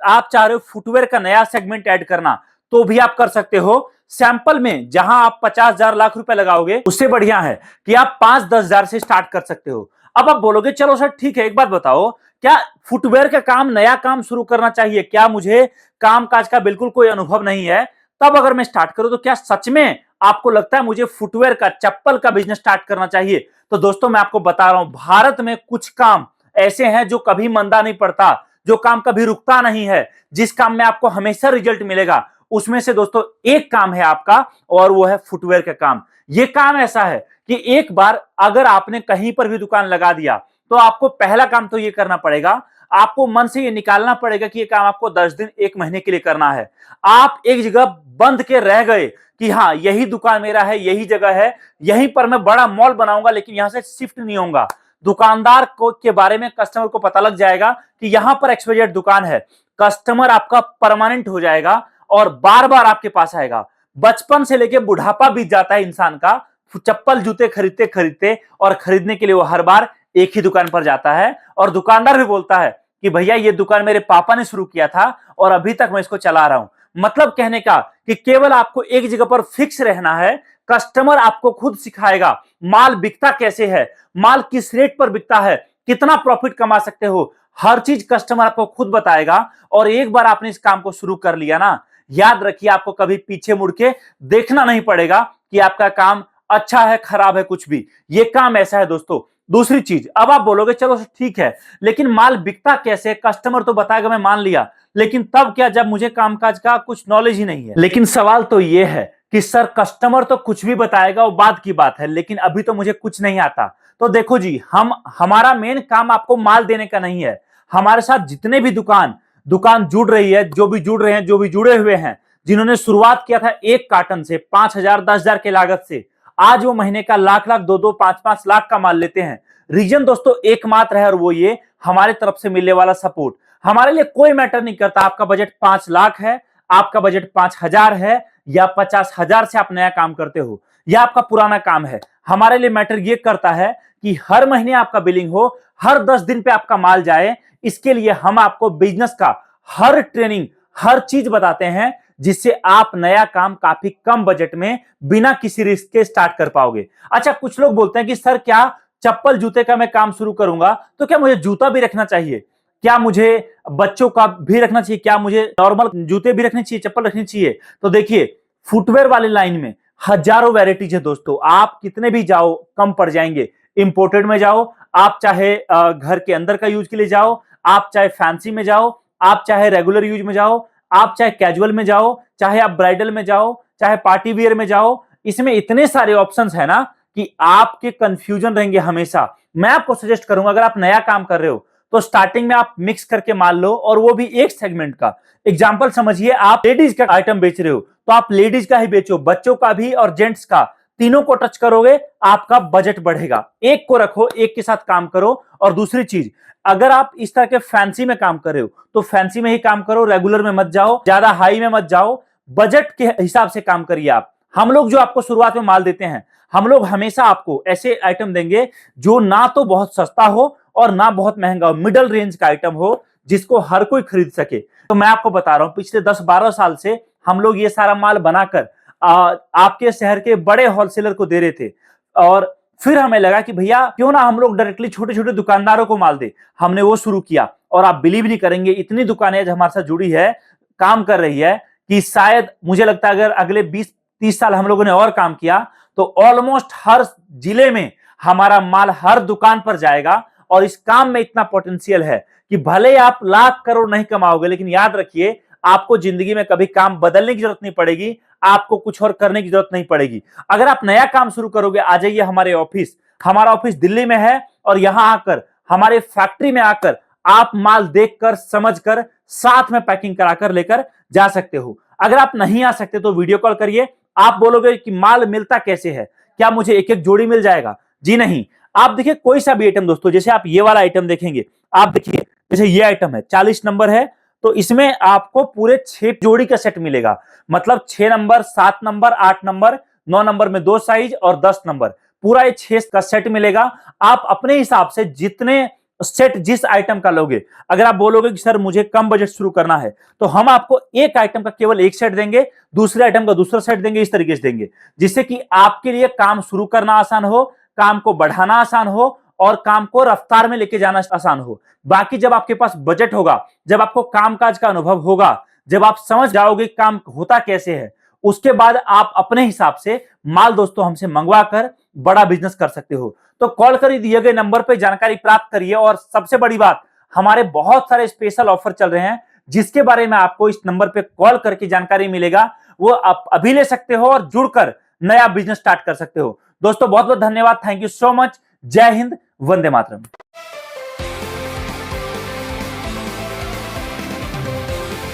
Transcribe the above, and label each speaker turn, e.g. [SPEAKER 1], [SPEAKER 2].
[SPEAKER 1] आप चाह रहे हो फुटवेयर का नया सेगमेंट ऐड करना, तो भी आप कर सकते हो। सैंपल में जहां आप 50,000 लाख रुपए लगाओगे, उससे बढ़िया है कि आप 5-10 हजार से स्टार्ट कर सकते हो। अब आप बोलोगे चलो सर ठीक है, एक बात बताओ, क्या फुटवेयर का काम, नया काम शुरू करना चाहिए? क्या मुझे काम काज का बिल्कुल कोई अनुभव नहीं है, तब अगर मैं स्टार्ट करूं तो क्या सच में आपको लगता है मुझे फुटवेयर का, चप्पल का बिजनेस स्टार्ट करना चाहिए? तो दोस्तों मैं आपको बता रहा हूं, भारत में कुछ काम ऐसे हैं जो कभी मंदा नहीं पड़ता, जो काम कभी रुकता नहीं है, जिस काम में आपको हमेशा रिजल्ट मिलेगा। उसमें से दोस्तों एक काम है आपका, और वो है फुटवेयर का काम। ये काम ऐसा है कि एक बार अगर आपने कहीं पर भी दुकान लगा दिया, तो आपको पहला काम तो ये करना पड़ेगा, आपको मन से ये निकालना पड़ेगा कि ये काम आपको 10 दिन, 1 महीने के लिए करना है। आप एक जगह बंद के रह गए कि हाँ यही दुकान मेरा है, यही जगह है, यहीं पर मैं बड़ा मॉल बनाऊंगा, लेकिन यहां से शिफ्ट नहीं होऊंगा। दुकानदार को के बारे में कस्टमर को पता लग जाएगा कि यहां पर XYZ दुकान है, कस्टमर आपका परमानेंट हो जाएगा और बार बार आपके पास आएगा। बचपन से लेके बुढ़ापा बीत जाता है इंसान का चप्पल जूते खरीदते खरीदते, और खरीदने के लिए वो हर बार एक ही दुकान पर जाता है, और दुकानदार भी बोलता है कि भैया ये दुकान मेरे पापा ने शुरू किया था और अभी तक मैं इसको चला रहा हूं। मतलब कहने का कि केवल आपको एक जगह पर फिक्स रहना है, कस्टमर आपको खुद सिखाएगा माल बिकता कैसे है, माल किस रेट पर बिकता है, कितना प्रॉफिट कमा सकते हो, हर चीज कस्टमर आपको खुद बताएगा। और एक बार आपने इस काम को शुरू कर लिया ना, याद रखिए आपको कभी पीछे मुड़ के देखना नहीं पड़ेगा कि आपका काम अच्छा है, खराब है, कुछ भी। ये काम ऐसा है दोस्तों। दूसरी चीज, अब आप बोलोगे चलो ठीक है, लेकिन माल बिकता कैसे, कस्टमर तो बताएगा, मैं मान लिया, लेकिन तब क्या जब मुझे कामकाज का कुछ नॉलेज ही नहीं है। लेकिन सवाल तो यह है कि सर कस्टमर तो कुछ भी बताएगा, वो बात की बात है, लेकिन अभी तो मुझे कुछ नहीं आता। तो देखो जी, हमारा मेन काम आपको माल देने का नहीं है। हमारे साथ जितने भी दुकान जुड़ रही है, जो भी जुड़ रहे हैं, जो भी जुड़े हुए हैं, जिन्होंने शुरुआत किया था 1 कार्टन से, 5,000 10,000 के लागत से, आज वो महीने का लाख लाख, 2-2, 5-5 लाख का माल लेते हैं। रीजन दोस्तों एकमात्र है, और वो ये हमारे तरफ से मिलने वाला सपोर्ट। हमारे लिए कोई मैटर नहीं करता आपका बजट 5 लाख है, आपका बजट 5,000 है, या 50,000 से आप नया काम करते हो, या आपका पुराना काम है। हमारे लिए मैटर ये करता है कि हर महीने आपका बिलिंग हो, हर 10 दिन पे आपका माल जाए। इसके लिए हम आपको बिजनेस का हर ट्रेनिंग, हर चीज बताते हैं, जिससे आप नया काम काफी कम बजट में बिना किसी रिस्क के स्टार्ट कर पाओगे। अच्छा, कुछ लोग बोलते हैं कि सर क्या चप्पल जूते का मैं काम शुरू करूंगा तो क्या मुझे जूता भी रखना चाहिए, क्या मुझे बच्चों का भी रखना चाहिए, क्या मुझे नॉर्मल जूते भी रखने चाहिए, चप्पल रखनी चाहिए? तो देखिए, फुटवेयर वाली लाइन में हजारों वैरायटीज है दोस्तों, आप कितने भी जाओ कम पड़ जाएंगे। इंपोर्टेड में जाओ, आप चाहे घर के अंदर का यूज के लिए जाओ, आप चाहे फैंसी में जाओ, आप चाहे रेगुलर यूज में जाओ, आप चाहे कैजुअल में जाओ, चाहे आप ब्राइडल में जाओ, चाहे पार्टी वियर में जाओ, इसमें इतने सारे ऑप्शंस है ना कि आपके कंफ्यूजन रहेंगे हमेशा। मैं आपको सजेस्ट करूंगा, अगर आप नया काम कर रहे हो तो स्टार्टिंग में आप मिक्स करके माल लो, और वो भी एक सेगमेंट का। एग्जांपल समझिए, आप लेडीज का आइटम बेच रहे हो तो आप लेडीज का ही बेचो, बच्चों का भी और जेंट्स का, तीनों को टच करोगे, आपका बजट बढ़ेगा। एक को रखो, एक के साथ काम करो। और दूसरी चीज, अगर आप इस तरह के फैंसी में काम कर रहे हो तो फैंसी में ही काम करो, रेगुलर में मत जाओ, ज्यादा हाई में मत जाओ, बजट के हिसाब से काम करिए आप। हम लोग जो आपको शुरुआत में माल देते हैं, हम लोग हमेशा आपको ऐसे आइटम देंगे जो ना तो बहुत सस्ता हो और ना बहुत महंगा हो, मिडल रेंज का आइटम हो, जिसको हर कोई खरीद सके। तो मैं आपको बता रहा हूं, पिछले 10-12 साल से हम लोग ये सारा माल बनाकर आपके शहर के बड़े होलसेलर को दे रहे थे, और फिर हमें लगा कि भैया क्यों ना हम लोग डायरेक्टली छोटे छोटे दुकानदारों को माल दे। हमने वो शुरू किया, और आप बिलीव नहीं करेंगे, इतनी दुकानें हमारे साथ जुड़ी है, काम कर रही है, कि शायद मुझे लगता है अगर अगले 20-30 साल हम लोगों ने और काम किया तो ऑलमोस्ट हर जिले में हमारा माल हर दुकान पर जाएगा। और इस काम में इतना पोटेंशियल है कि भले आप लाख करोड़ नहीं कमाओगे, लेकिन याद रखिए आपको जिंदगी में कभी काम बदलने की जरूरत नहीं पड़ेगी, आपको कुछ और करने की जरूरत नहीं पड़ेगी। अगर आप नया काम शुरू करोगे, आ जाइए हमारे ऑफिस। हमारा ऑफिस दिल्ली में है, और यहां आकर, हमारे फैक्ट्री में आकर आप माल देखकर, समझकर, साथ में पैकिंग कराकर लेकर जा सकते हो। अगर आप नहीं आ सकते तो वीडियो कॉल करिए। आप बोलोगे कि माल मिलता कैसे है, क्या मुझे एक एक जोड़ी मिल जाएगा? जी नहीं, आप देखिए कोई सा भी आइटम दोस्तों, जैसे आप ये वाला आइटम देखेंगे, आप देखिए जैसे ये आइटम है 40 नंबर है, तो इसमें आपको पूरे 6 जोड़ी का सेट मिलेगा। मतलब 6 नंबर, 7 नंबर, 8 नंबर, 9 नंबर में 2 साइज और 10 नंबर, पूरा ये 6 का सेट मिलेगा। आप अपने हिसाब से जितने सेट जिस आइटम का लोगे, अगर आप बोलोगे कि सर मुझे कम बजट शुरू करना है, तो हम आपको एक आइटम का केवल एक सेट देंगे, दूसरे आइटम का दूसरा सेट देंगे, इस तरीके से देंगे, जिससे कि आपके लिए काम शुरू करना आसान हो, काम को बढ़ाना आसान हो और काम को रफ्तार में लेके जाना आसान हो। बाकी जब आपके पास बजट होगा, जब आपको कामकाज का अनुभव होगा, जब आप समझ जाओगे काम होता कैसे है, उसके बाद आप अपने हिसाब से माल दोस्तों हमसे मंगवा कर बड़ा बिजनेस कर सकते हो। तो कॉल कर दिए गए नंबर पर जानकारी प्राप्त करिए। और सबसे बड़ी बात, हमारे बहुत सारे स्पेशल ऑफर चल रहे हैं, जिसके बारे में आपको इस नंबर पे कॉल करके जानकारी मिलेगा, वो आप अभी ले सकते हो और जुड़कर नया बिजनेस स्टार्ट कर सकते हो। दोस्तों बहुत बहुत धन्यवाद, थैंक यू सो मच, जय हिंद, वंदे मातरम।